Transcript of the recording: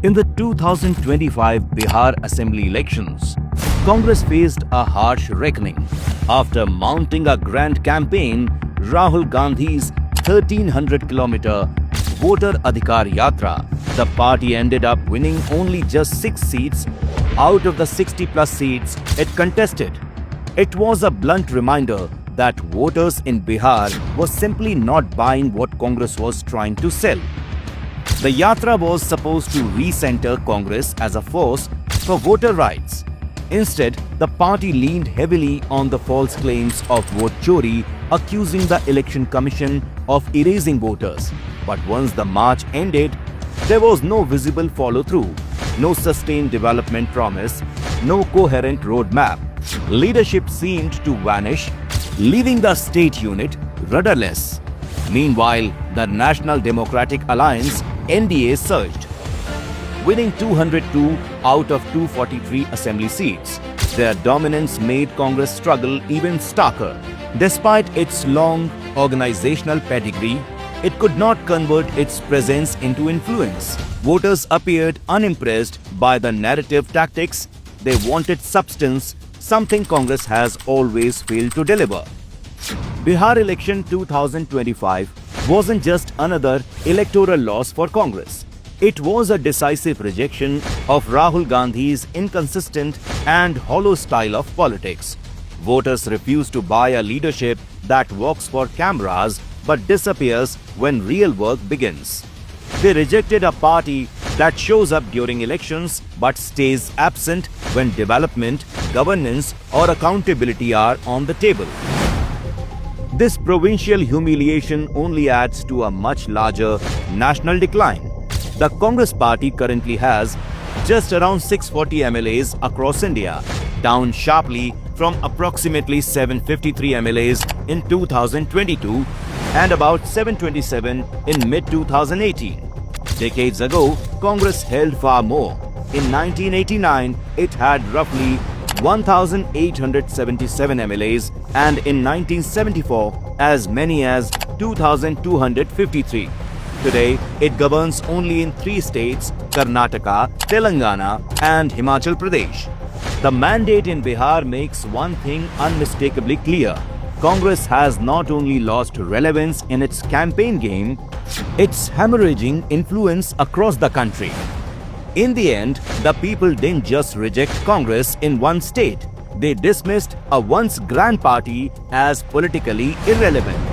In the 2025 Bihar Assembly elections, Congress faced a harsh reckoning. After mounting a grand campaign, Rahul Gandhi's 1300-kilometer Voter Adhikar Yatra, the party ended up winning only just 6 seats out of the 60-plus seats it contested. It was a blunt reminder that voters in Bihar were simply not buying what Congress was trying to sell. The Yatra was supposed to recenter Congress as a force for voter rights. Instead, the party leaned heavily on the false claims of vote chori, accusing the Election Commission of erasing voters. But once the march ended, there was no visible follow-through, no sustained development promise, no coherent roadmap. Leadership seemed to vanish, leaving the state unit rudderless. Meanwhile, the National Democratic Alliance (NDA) surged, winning 202 out of 243 assembly seats. Their dominance made Congress struggle even starker. Despite its long organizational pedigree, it could not convert its presence into influence. Voters appeared unimpressed by the narrative tactics. They wanted substance, something Congress has always failed to deliver. Bihar election 2025 wasn't just another electoral loss for Congress. It was a decisive rejection of Rahul Gandhi's inconsistent and hollow style of politics. Voters refused to buy a leadership that works for cameras but disappears when real work begins. They rejected a party that shows up during elections but stays absent when development, governance, or accountability are on the table. This provincial humiliation only adds to a much larger national decline. The Congress party currently has just around 640 MLAs across India, down sharply from approximately 753 MLAs in 2022 and about 727 in mid-2018. Decades ago, Congress held far more. In 1989, it had roughly 1,877 MLAs and in 1974, as many as 2,253. Today, it governs only in 3 states, Karnataka, Telangana and Himachal Pradesh. The mandate in Bihar makes one thing unmistakably clear. Congress has not only lost relevance in its campaign game, it's hemorrhaging influence across the country. In the end, the people didn't just reject Congress in one state. They dismissed a once grand party as politically irrelevant.